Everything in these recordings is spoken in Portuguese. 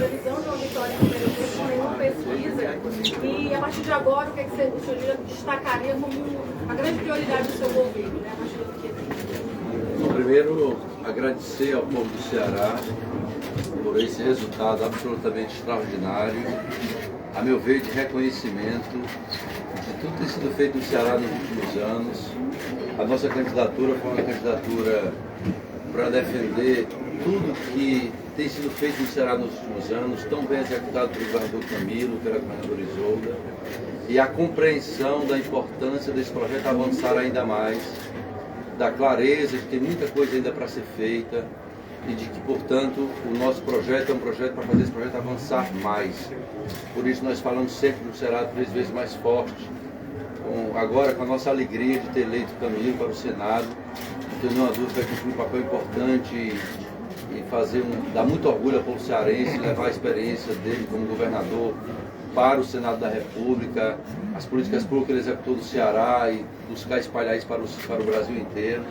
previsão de uma vitória no primeiro turno com nenhuma pesquisa. E a partir de agora, o que, o senhor destacaria como a grande prioridade do seu governo, né? A partir do que... Bom, primeiro, agradecer ao povo do Ceará por esse resultado absolutamente extraordinário, a meu ver, de reconhecimento de tudo que tem sido feito no Ceará nos últimos anos. A nossa candidatura foi uma candidatura para defender tudo que tem sido feito no Ceará nos últimos anos, tão bem executado pelo governador Camilo, pela governadora Isolda, e a compreensão da importância desse projeto avançar ainda mais, da clareza de que tem muita coisa ainda para ser feita e de que, portanto, o nosso projeto é um projeto para fazer esse projeto avançar mais. Por isso nós falamos sempre do Ceará 3 vezes mais forte, agora com a nossa alegria de ter eleito Camilo para o Senado. Não tenho nenhuma dúvida que foi um papel importante e dar muito orgulho ao povo cearense, levar a experiência dele como governador para o Senado da República, as políticas públicas que ele executou do Ceará e buscar espalhar isso para o Brasil inteiro.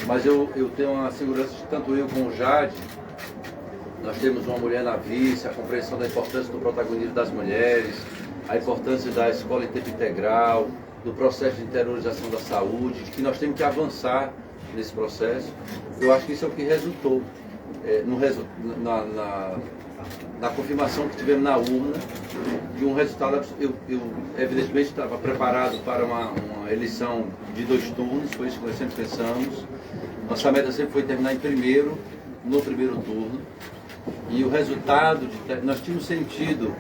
Mas eu tenho uma segurança de tanto eu como o Jade, nós temos uma mulher na vice, a compreensão da importância do protagonismo das mulheres, a importância da escola em tempo integral, do processo de interiorização da saúde, de que nós temos que avançar nesse processo. Eu acho que isso é o que resultou na confirmação que tivemos na urna de um resultado. Eu evidentemente estava preparado para uma eleição de 2 turnos, foi isso que nós sempre pensamos. Nossa meta sempre foi terminar no primeiro turno. E o resultado, nós tínhamos sentido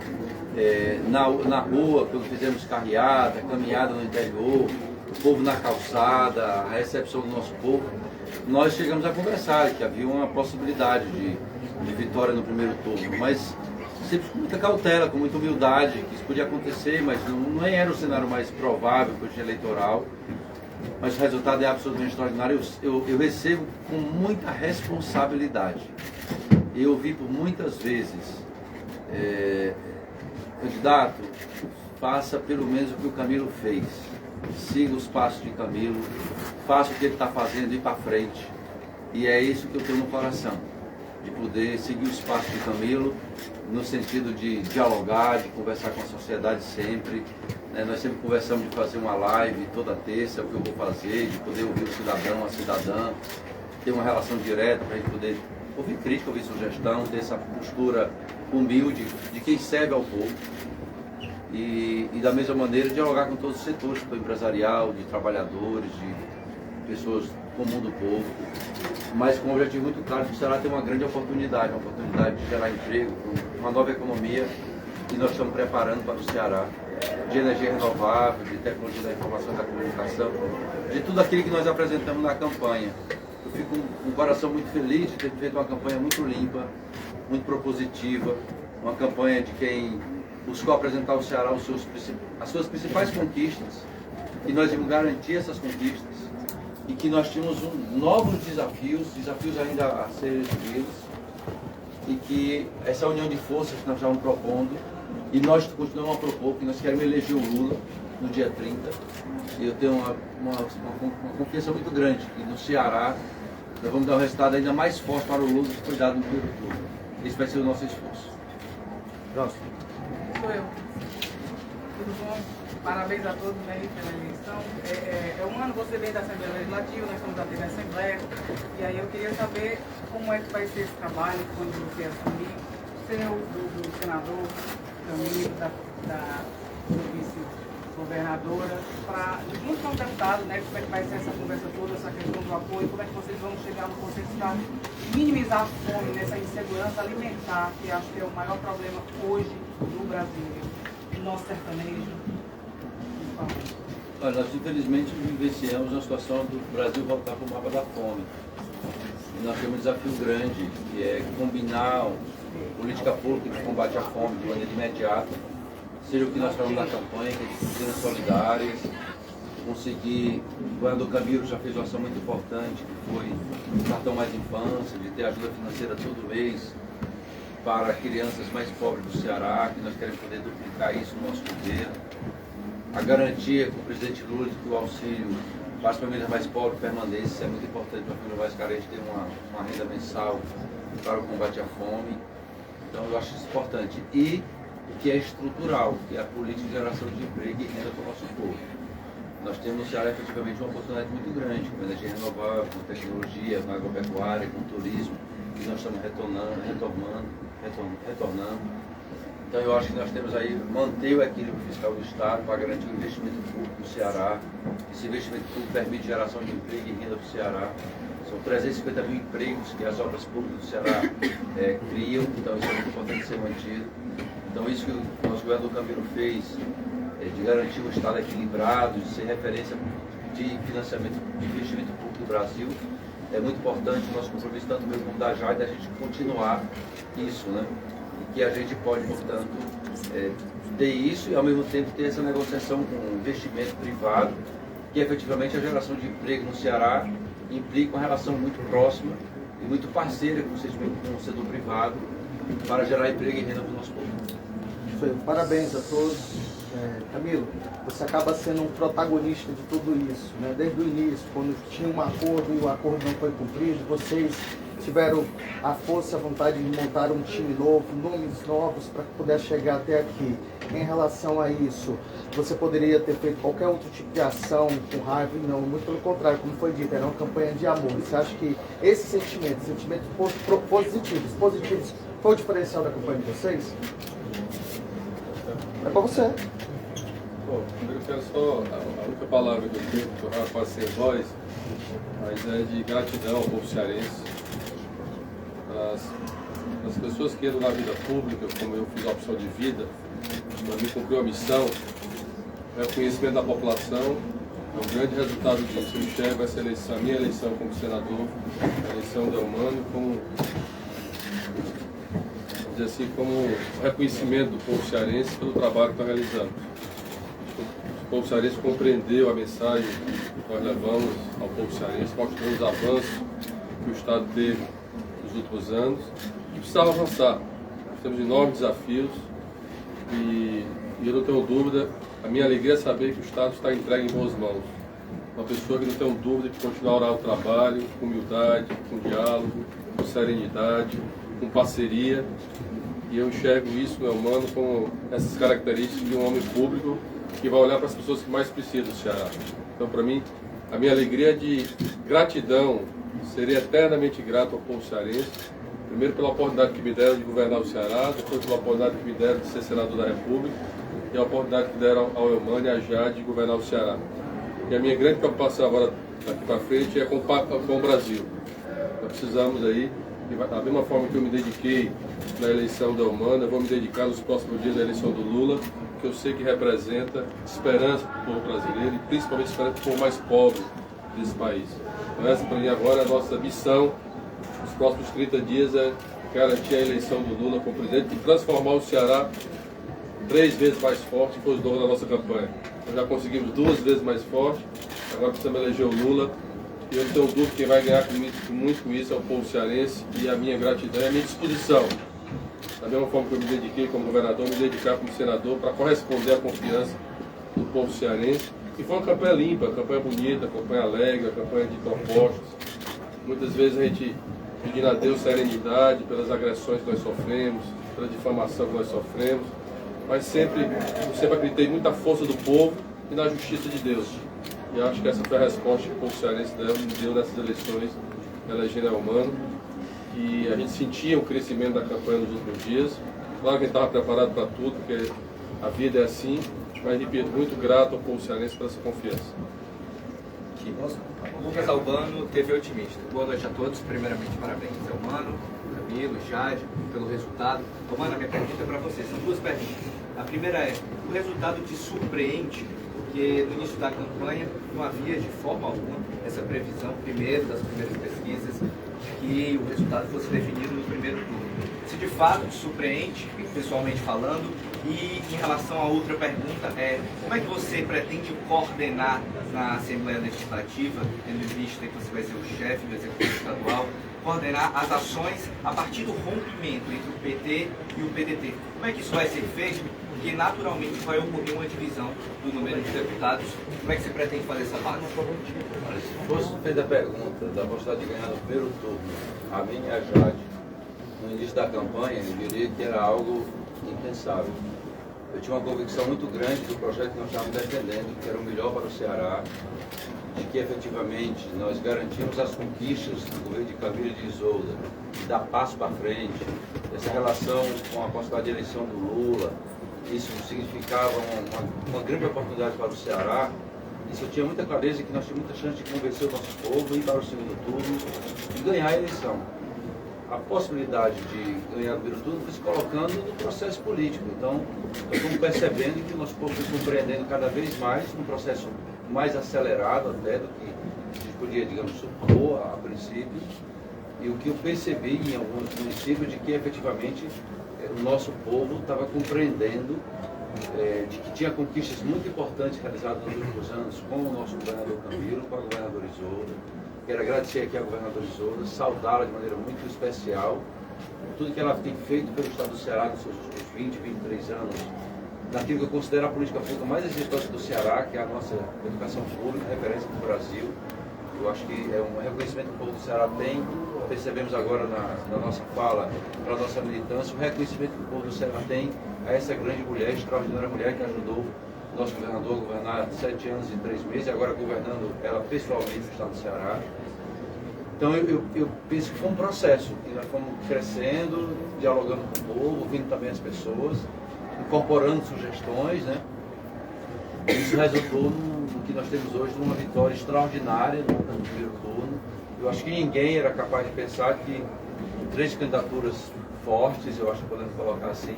na rua, quando fizemos carreata, caminhada no interior, o povo na calçada, a recepção do nosso povo, nós chegamos a conversar que havia uma possibilidade de vitória no primeiro turno, mas sempre com muita cautela, com muita humildade, que isso podia acontecer, mas não era o cenário mais provável para o dia eleitoral. Mas o resultado é absolutamente extraordinário. Eu recebo com muita responsabilidade. Eu ouvi por muitas vezes, candidato, faça pelo menos o que o Camilo fez. Siga os passos de Camilo, faça o que ele está fazendo e ir para frente. E é isso que eu tenho no coração, de poder seguir os passos de Camilo, no sentido de dialogar, de conversar com a sociedade sempre. Nós sempre conversamos de fazer uma live toda terça, o que eu vou fazer, de poder ouvir o cidadão, a cidadã, ter uma relação direta para a gente poder ouvir crítica, ouvir sugestão, ter essa postura humilde de quem serve ao povo. E da mesma maneira dialogar com todos os setores, do empresarial, de trabalhadores, de pessoas comum do povo, mas com um objetivo muito claro de que o Ceará tem uma grande oportunidade, de gerar emprego, uma nova economia que nós estamos preparando para o Ceará, de energia renovável, de tecnologia da informação e da comunicação, de tudo aquilo que nós apresentamos na campanha. Eu fico com o coração muito feliz de ter feito uma campanha muito limpa, muito propositiva, uma campanha de quem buscou apresentar ao Ceará as suas principais conquistas, e nós vamos garantir essas conquistas, e que nós tínhamos novos desafios ainda a serem vividos, e que essa união de forças que nós estamos propondo, e nós continuamos a propor, que nós queremos eleger o Lula no dia 30, e eu tenho uma confiança muito grande que no Ceará nós vamos dar um resultado ainda mais forte para o Lula do que foi dado no primeiro turno. Esse vai ser o nosso esforço. Próximo. Sou eu. Tudo bom? Parabéns a todos aí pela eleição. É um ano você vem da Assembleia Legislativa, nós estamos aqui na Assembleia, e aí eu queria saber como é que vai ser esse trabalho quando você assumir, do senador, Camilo, do vice-governadora, junto com o deputado, né, como é que vai ser essa conversa toda, essa questão do apoio, como é que vocês vão chegar no consenso para minimizar a fome, nessa insegurança alimentar, que acho que é o maior problema hoje no Brasil, no nosso sertanejo. Olha, nós infelizmente vivenciamos uma situação do Brasil voltar para o mapa da fome. E nós temos um desafio grande, que é combinar política pública de combate à fome de maneira imediata, seja o que nós falamos na campanha, que é de piscinas solidárias, conseguir, o governador Camilo já fez uma ação muito importante, que foi o cartão Mais Infância, de ter ajuda financeira todo mês para crianças mais pobres do Ceará, que nós queremos poder duplicar isso no nosso governo. A garantia com o presidente Lula de que o auxílio para as famílias mais pobres permaneça, isso é muito importante para a família mais carente ter uma renda mensal para o combate à fome. Então eu acho isso importante. E o que é estrutural, que é a política de geração de emprego e renda para o nosso povo. Nós temos no Ceará efetivamente uma oportunidade muito grande, com energia renovável, com tecnologia, com agropecuária, com turismo, que nós estamos retornando. Então eu acho que nós temos aí, manter o equilíbrio fiscal do Estado para garantir o investimento público no Ceará. Esse investimento público permite geração de emprego e renda para o Ceará. São 350 mil empregos que as obras públicas do Ceará criam, então isso é muito importante ser mantido. Então isso que o nosso governo do Camilo fez, de garantir um Estado equilibrado, de ser referência de financiamento, de investimento público do Brasil, é muito importante o nosso compromisso, tanto meu como da JAI, da gente continuar isso, né? E que a gente pode, portanto, ter isso e ao mesmo tempo ter essa negociação com o investimento privado, que efetivamente a geração de emprego no Ceará implica uma relação muito próxima e muito parceira com o setor privado para gerar emprego e renda para o nosso povo. Parabéns a todos. Camilo, você acaba sendo um protagonista de tudo isso, né? Desde o início, quando tinha um acordo e o acordo não foi cumprido, vocês tiveram a força e a vontade de montar um time novo, nomes novos para poder chegar até aqui. Em relação a isso, você poderia ter feito qualquer outro tipo de ação com raiva? Não, muito pelo contrário, como foi dito, era uma campanha de amor. Você acha que esses sentimentos positivos, foi o diferencial da campanha de vocês? É para você. Bom, eu quero só, a única palavra que eu tenho, que eu faço sem voz, mas é de gratidão ao povo cearense, as pessoas que entram na vida pública, como eu fiz a opção de vida, para mim cumprir a missão, é o conhecimento da população, é um grande resultado disso. Eu enxergo essa eleição, a minha eleição como senador, a eleição da Humano, como, vamos dizer assim, como um reconhecimento do povo cearense pelo trabalho que está realizando. O povo cearense compreendeu a mensagem que nós levamos ao povo cearense, mostrando os avanços que o Estado teve nos últimos anos e precisava avançar. Nós temos enormes desafios e eu não tenho dúvida, a minha alegria é saber que o Estado está entregue em boas mãos. Uma pessoa que não tem dúvida de continuar o trabalho com humildade, com diálogo, com serenidade, com parceria. E eu enxergo isso, meu mano, com essas características de um homem público que vai olhar para as pessoas que mais precisam do Ceará. Então, para mim, a minha alegria é de gratidão, serei eternamente grato ao povo cearense, primeiro pela oportunidade que me deram de governar o Ceará, depois pela oportunidade que me deram de ser senador da República e a oportunidade que deram ao Eumane e à Jade de governar o Ceará. E a minha grande preocupação agora, daqui para frente, é com o Brasil. Nós precisamos aí, da mesma forma que eu me dediquei na eleição da Eumane, eu vou me dedicar nos próximos dias à eleição do Lula, que eu sei que representa esperança para o povo brasileiro e principalmente esperança para o povo mais pobre desse país. Então essa para mim agora é a nossa missão, nos próximos 30 dias, é garantir a eleição do Lula como presidente e transformar o Ceará 3 vezes mais forte, que foi o dono da nossa campanha. Nós já conseguimos 2 vezes mais forte, agora precisamos eleger o Lula. E eu não tenho dúvida que quem vai ganhar muito com isso é o povo cearense e a minha gratidão e a minha disposição. Da mesma forma que eu me dediquei como governador, me dedicar como senador para corresponder à confiança do povo cearense. E foi uma campanha limpa, uma campanha bonita, uma campanha alegre, uma campanha de propostas. Muitas vezes a gente pedindo a Deus serenidade pelas agressões que nós sofremos, pela difamação que nós sofremos, mas sempre acreditei muito na força do povo e na justiça de Deus. E acho que essa foi a resposta que o povo cearense deu nessas eleições, elegendo a Eumane. E a gente sentia o crescimento da campanha nos últimos dias. Claro que a gente estava preparado para tudo, porque a vida é assim, mas repito, muito grato ao povo cearense por essa confiança. Lucas Albano, TV Otimista. Boa noite a todos. Primeiramente, parabéns ao Mano, Camilo, Jade, pelo resultado. Mano, a minha pergunta é para vocês. São 2 perguntas. A primeira é, o resultado te surpreende? Porque no início da campanha não havia de forma alguma essa previsão, primeiro, das primeiras pesquisas, que o resultado fosse definido no primeiro turno. Se de fato te surpreende, pessoalmente falando, e em relação à outra pergunta, como é que você pretende coordenar na Assembleia Legislativa, tendo em vista que você vai ser o chefe do Executivo Estadual, coordenar as ações a partir do rompimento entre o PT e o PDT? Como é que isso vai ser feito? Porque naturalmente vai ocorrer uma divisão do número de deputados. Como é que você pretende fazer essa base? Se fosse feita a pergunta da possibilidade de ganhar no primeiro turno, a minha e a Jade, no início da campanha, eu diria que era algo impensável. Eu tinha uma convicção muito grande do projeto que nós estávamos defendendo, que era o melhor para o Ceará, de que efetivamente nós garantimos as conquistas do governo de Camilo e de Isolda, de dar passo para frente, essa relação com a possibilidade de eleição do Lula, isso significava uma grande oportunidade para o Ceará. Isso eu tinha muita clareza que nós tínhamos muita chance de convencer o nosso povo, ir para o segundo turno e ganhar a eleição. A possibilidade de ganhar o primeiro turno foi se colocando no processo político. Então, nós estamos percebendo que o nosso povo está compreendendo cada vez mais, num processo mais acelerado até do que a gente podia, digamos, supor a princípio. E o que eu percebi em alguns municípios de que efetivamente o nosso povo estava compreendendo de que tinha conquistas muito importantes realizadas nos últimos anos com o nosso governador Camilo, com a governadora Isolda. Quero agradecer aqui à governadora Isolda, saudá-la de maneira muito especial por tudo que ela tem feito pelo Estado do Ceará nos seus 20, 23 anos, naquilo que eu considero a política pública mais exitosa do Ceará, que é a nossa educação pública, referência do Brasil. Eu acho que é um reconhecimento que o povo do Ceará tem. Percebemos agora na nossa fala, na nossa militância, o reconhecimento que o povo do Ceará tem a essa grande mulher, extraordinária mulher que ajudou o nosso governador a governar 7 anos e 3 meses, e agora governando ela pessoalmente no Estado do Ceará. Então eu penso que foi um processo, que nós fomos crescendo, dialogando com o povo, ouvindo também as pessoas, incorporando sugestões, né? Isso resultou no que nós temos hoje, numa vitória extraordinária no primeiro turno. Eu acho que ninguém era capaz de pensar que, com 3 candidaturas fortes, eu acho que podemos colocar assim,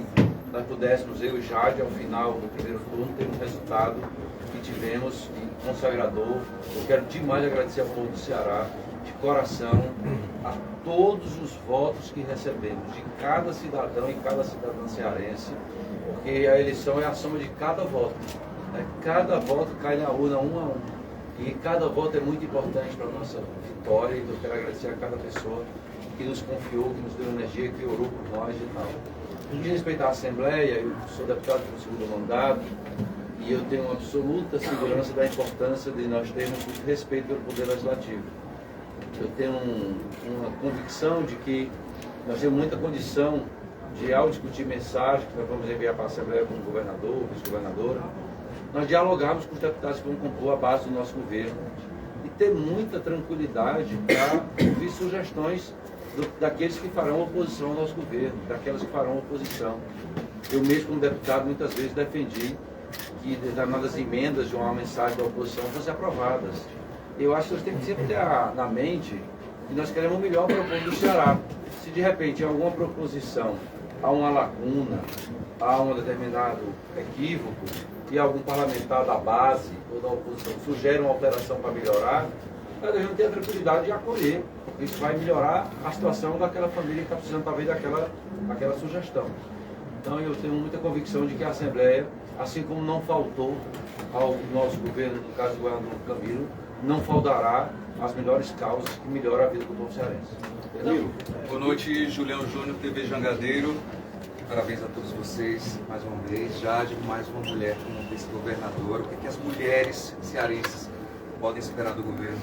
nós pudéssemos, eu e Jade, ao final do primeiro turno, ter um resultado que tivemos e consagrador. Eu quero demais agradecer ao povo do Ceará, de coração, a todos os votos que recebemos, de cada cidadão e cada cidadã cearense, porque a eleição é a soma de cada voto. Cada voto cai na urna 1 a 1. E cada voto é muito importante para a nossa vitória, e eu quero agradecer a cada pessoa que nos confiou, que nos deu energia, que orou por nós e tal. No que diz respeito à Assembleia, eu sou deputado pelo segundo mandato e eu tenho absoluta segurança da importância de nós termos respeito pelo Poder Legislativo. Eu tenho uma convicção de que nós temos muita condição de, ao discutir mensagens que nós vamos enviar para a Assembleia como governador, vice-governadora, nós dialogarmos com os deputados que vão compor a base do nosso governo e ter muita tranquilidade para ouvir sugestões daqueles que farão oposição ao nosso governo, daquelas que farão oposição. Eu mesmo, como deputado, muitas vezes defendi que determinadas emendas de uma mensagem da oposição fossem aprovadas. Eu acho que nós temos que sempre ter na mente que nós queremos o melhor para o povo do Ceará. Se de repente em alguma proposição há uma lacuna, há um determinado equívoco, e algum parlamentar da base ou da oposição sugere uma alteração para melhorar, nós devemos ter a tranquilidade de acolher. Isso vai melhorar a situação daquela família que está precisando talvez daquela sugestão. Então eu tenho muita convicção de que a Assembleia, assim como não faltou ao nosso governo, no caso do governador Camilo, não faltará as melhores causas que melhoram a vida do povo cearense. Camilo. Boa noite, Julião Júnior, TV Jangadeiro. Parabéns a todos vocês, mais uma vez. Jade, mais uma mulher como vice-governadora. O que as mulheres cearenses podem esperar do governo?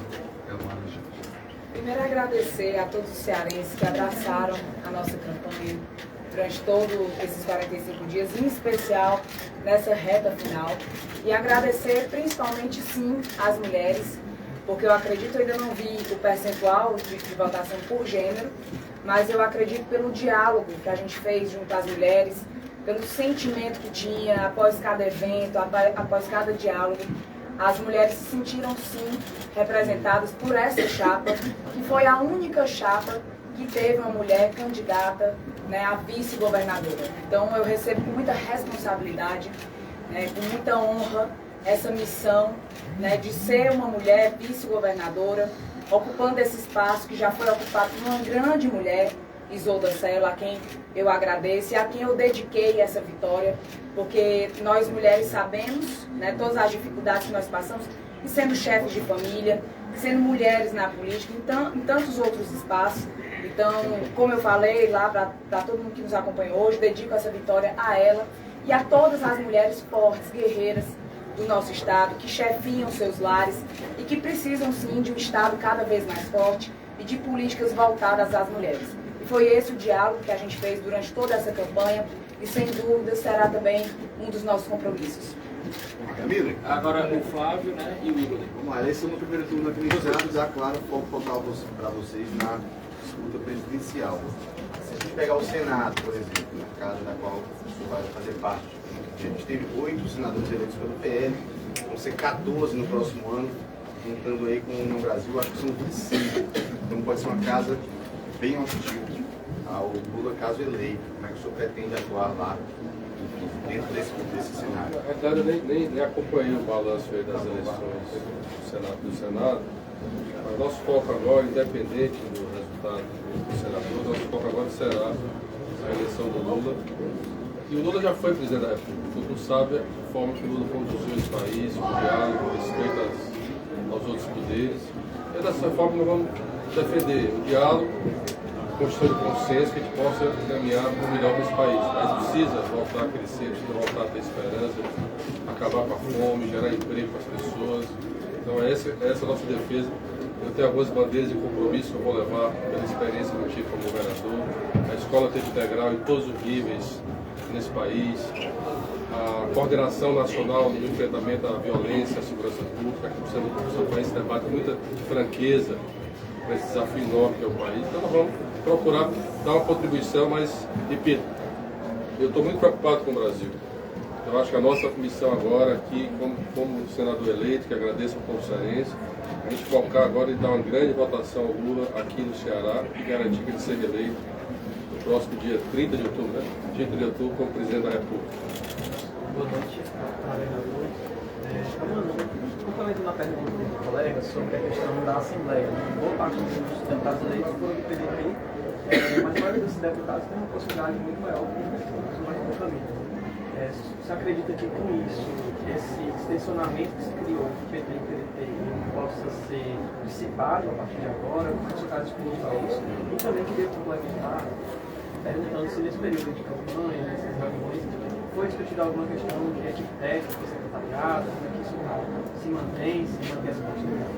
Primeiro, agradecer a todos os cearenses que abraçaram a nossa campanha durante todos esses 45 dias, em especial nessa reta final. E agradecer principalmente, sim, às mulheres, porque eu acredito, eu ainda não vi o percentual de votação por gênero, mas eu acredito pelo diálogo que a gente fez junto às mulheres, pelo sentimento que tinha após cada evento, após cada diálogo. As mulheres se sentiram, sim, representadas por essa chapa, que foi a única chapa que teve uma mulher candidata, né, a vice-governadora. Então eu recebo com muita responsabilidade, né, com muita honra, essa missão, né, de ser uma mulher vice-governadora, ocupando esse espaço que já foi ocupado por uma grande mulher, Isolda Sela, a quem eu agradeço e a quem eu dediquei essa vitória, porque nós mulheres sabemos, né, todas as dificuldades que nós passamos, e sendo chefes de família, sendo mulheres na política, em tantos outros espaços. Então, como eu falei lá para todo mundo que nos acompanhou hoje, dedico essa vitória a ela e a todas as mulheres fortes, guerreiras do nosso estado, que chefiam seus lares e que precisam sim de um estado cada vez mais forte e de políticas voltadas às mulheres. E foi esse o diálogo que a gente fez durante toda essa campanha e, sem dúvida, será também um dos nossos compromissos. Camilo? Agora o Flávio, né, e o Igor. Vamos lá, eleição no primeiro turno aqui no Senado já, claro, foco total para vocês na disputa presidencial. Se a gente pegar o Senado, por exemplo, na casa da qual o senhor vai fazer parte, a gente teve 8 senadores eleitos pelo PL, vão ser 14 no próximo ano, contando aí com o União Brasil, acho que são 25. Então pode ser uma casa bem hostil ao Lula caso eleito. Como é que o senhor pretende atuar lá dentro desse cenário? Na verdade, eu nem acompanhei o balanço aí das eleições do Senado, mas nosso foco agora, independente do resultado do senador, nosso foco agora será a eleição do Lula. E o Lula já foi presidente da República. Todo mundo sabe a forma que o Lula conduziu esse país, o diálogo, o respeito aos outros poderes. E é dessa forma que nós vamos defender o diálogo, a construção de consenso, que a gente possa caminhar para o melhor desse país. Mas precisa voltar a crescer, precisa voltar a ter esperança, acabar com a fome, gerar emprego para as pessoas. Então essa é a nossa defesa. Eu tenho algumas bandeiras de compromisso que eu vou levar pela experiência que eu tive como governador. A escola tempo integral em todos os níveis nesse país. A coordenação nacional no enfrentamento à violência, à segurança pública, que precisa do país se debate com muita franqueza para esse desafio enorme que é o país. Então nós vamos procurar dar uma contribuição, mas, repito, eu estou muito preocupado com o Brasil. Eu acho que a nossa missão agora aqui, como senador eleito, que agradeço ao povo cearense, a gente focar agora em dar uma grande votação ao Lula aqui no Ceará e garantir que ele seja eleito no próximo dia 30 de outubro, né? 30 de outubro, como presidente da República. Boa noite, vereador. Complementando a pergunta do colega sobre a questão da Assembleia. Boa parte dos deputados eleitos foram do PDT, mas a maioria desses deputados tem uma possibilidade muito maior de mais uma família. Você acredita que com isso, esse extensionamento que se criou entre PT e PDT possa ser dissipado a partir de agora? Como você está disposto a isso? E também queria complementar, perguntando se nesse período de campanha, nessas reuniões, foi discutida alguma questão de equipe técnica, secretariado, como é que isso se mantém as continuidades?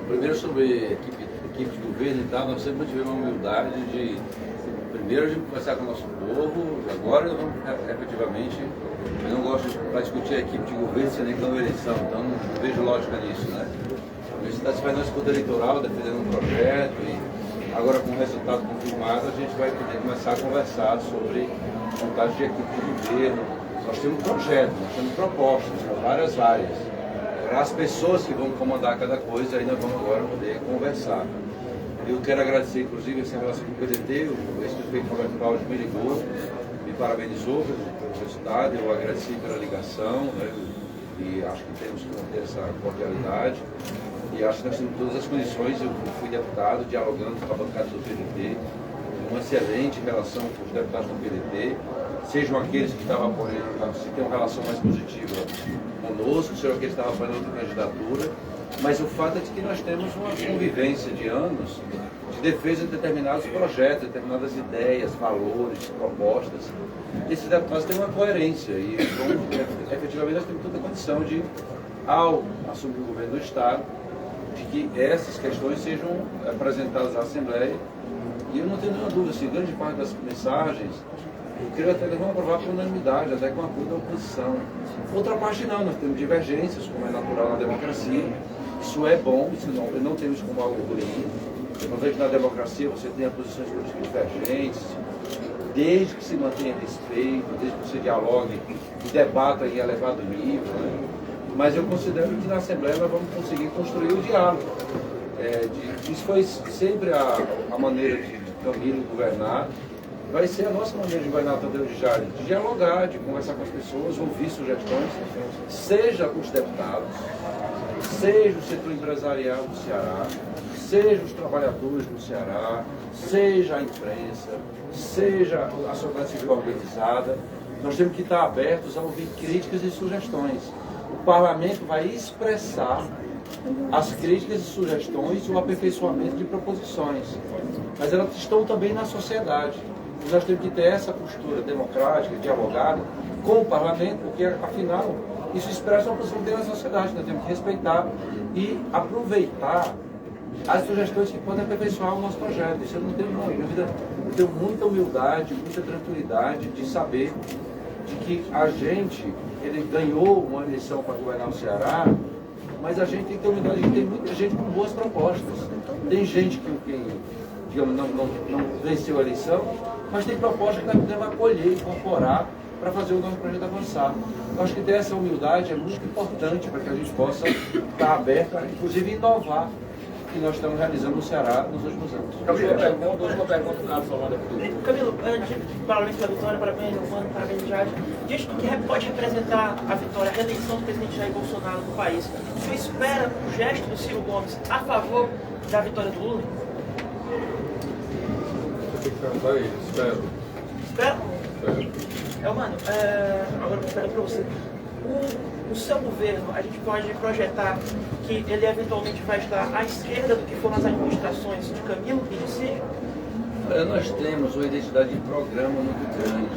Primeiro, sobre equipe de governo e tal, nós sempre tivemos a humildade de, primeiro, a gente conversar com o nosso povo, agora nós vamos efetivamente, eu não gosto de discutir a equipe de governo sem nem uma eleição, então não vejo lógica nisso, né? A gente está se fazendo uma disputa eleitoral, defendendo um projeto e agora com o resultado confirmado a gente vai poder começar a conversar sobre montagem de equipe de governo. Nós temos um projeto, nós temos propostas para várias áreas. As pessoas que vão comandar cada coisa, ainda vamos agora poder conversar. Eu quero agradecer, inclusive, essa relação com o PDT, o ex-prefeito Roberto Cláudio me ligou, me parabenizou pelo resultado, eu agradeci pela ligação, né, e acho que temos que manter essa cordialidade. E acho que nós temos todas as condições, eu fui deputado, dialogando com a bancada do PDT, uma excelente relação com os deputados do PDT, sejam aqueles que estavam apoiando, se tem uma relação mais positiva conosco, sejam aqueles que estavam apoiando outra candidatura, mas o fato é que nós temos uma convivência de anos de defesa de determinados projetos, determinadas ideias, valores, propostas. Esses deputados têm uma coerência e, efetivamente, nós temos toda a condição de, ao assumir o governo do Estado, de que essas questões sejam apresentadas à Assembleia. E eu não tenho nenhuma dúvida, assim, grande parte das mensagens, eu creio até que vão aprovar por unanimidade, até com apoio da oposição. Outra parte não, nós temos divergências, como é natural na democracia. Isso é bom, isso não temos como algo ruim. Uma vez na democracia você tenha posições políticas divergentes, desde que se mantenha respeito, desde que você dialogue e debata em elevado nível, né? Mas eu considero que na Assembleia nós vamos conseguir construir o diálogo. Isso foi sempre a maneira de Camilo governar. Vai ser a nossa maneira de governar Tadeu de Jales, de dialogar, de conversar com as pessoas, ouvir sugestões, seja os deputados, seja o setor empresarial do Ceará, seja os trabalhadores do Ceará, seja a imprensa, seja a sociedade civil organizada. Nós temos que estar abertos a ouvir críticas e sugestões. O parlamento vai expressar as críticas e sugestões e o aperfeiçoamento de proposições. Mas elas estão também na sociedade. E nós temos que ter essa postura democrática, dialogada com o parlamento, porque, afinal, isso expressa uma posição que tem na sociedade. Nós temos que respeitar e aproveitar as sugestões que podem aperfeiçoar o nosso projeto. Isso eu não tenho, não. Eu tenho muita humildade, muita tranquilidade de saber de que a gente, ele ganhou uma eleição para governar o Ceará, mas a gente tem que ter humildade de que tem muita gente com boas propostas. Tem gente que digamos, não venceu a eleição, mas tem propostas que nós podemos acolher, incorporar para fazer o nosso projeto avançar. Eu acho que ter essa humildade é muito importante para que a gente possa estar aberto a, inclusive, inovar o que nós estamos realizando no Ceará nos últimos anos. Camilo, uma pergunta final, Camilo, parabéns pela vitória, parabéns ao Mano, parabéns ao Jade. Diante do que pode representar a vitória, a reeleição do presidente Jair Bolsonaro no país, o senhor espera o gesto do Ciro Gomes a favor da vitória do Lula? Você tem que perguntar aí, espero. Espera? Espero. Mano, agora eu pergunto para você. O seu governo, a gente pode projetar que ele eventualmente vai estar à esquerda do que foram as administrações de Camilo e de Ciro? Nós temos uma identidade de programa muito grande,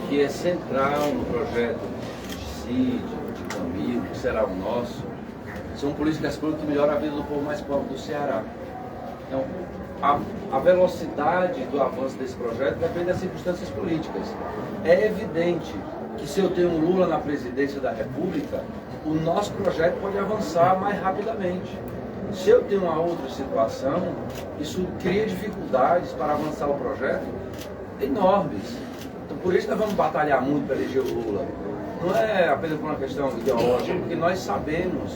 que é central no projeto de Cid, de Camilo, que será o nosso. São políticas públicas que melhoram a vida do povo mais pobre do Ceará. Então, a velocidade do avanço desse projeto depende das circunstâncias políticas. É evidente que se eu tenho um Lula na presidência da República, o nosso projeto pode avançar mais rapidamente. Se eu tenho uma outra situação, isso cria dificuldades para avançar o projeto enormes. Então, por isso nós vamos batalhar muito para eleger o Lula. Não é apenas por uma questão ideológica, porque nós sabemos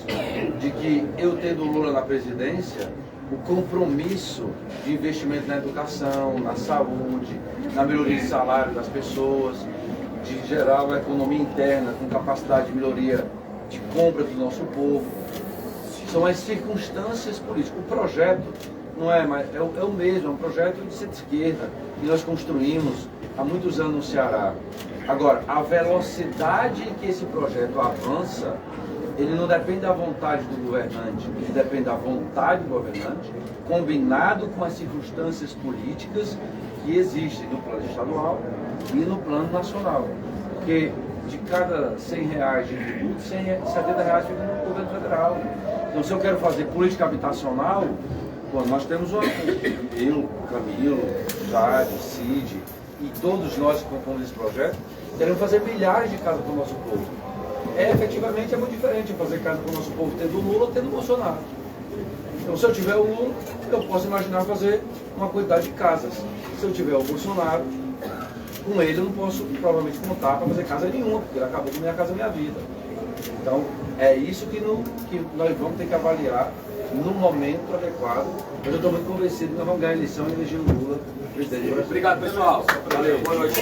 de que eu tendo o Lula na presidência, o compromisso de investimento na educação, na saúde, na melhoria de salário das pessoas, de gerar uma economia interna com capacidade de melhoria de compra do nosso povo. São as circunstâncias políticas. O projeto não é mais, é o mesmo, é um projeto de centro-esquerda que nós construímos há muitos anos no Ceará. Agora, a velocidade em que esse projeto avança, ele não depende da vontade do governante, ele depende da vontade do governante, combinado com as circunstâncias políticas que existem no plano estadual e no plano nacional. Porque de cada R$100 de tributo, R$70 fica no governo federal. Então, se eu quero fazer política habitacional, nós temos eu, Camilo, Jade, Cid e todos nós que compomos esse projeto, queremos fazer milhares de casas para o nosso povo. Efetivamente é muito diferente fazer casa para o nosso povo tendo o Lula ou tendo o Bolsonaro. Então, se eu tiver o Lula, eu posso imaginar fazer uma quantidade de casas. Se eu tiver o Bolsonaro, com ele eu não posso provavelmente contar para fazer casa nenhuma, porque ele acabou com Minha Casa Minha Vida. Então, é isso que nós vamos ter que avaliar no momento adequado. Mas eu estou muito convencido que nós vamos ganhar a eleição e eleger o Lula presidente do Brasil. Obrigado, pessoal. Valeu, boa noite.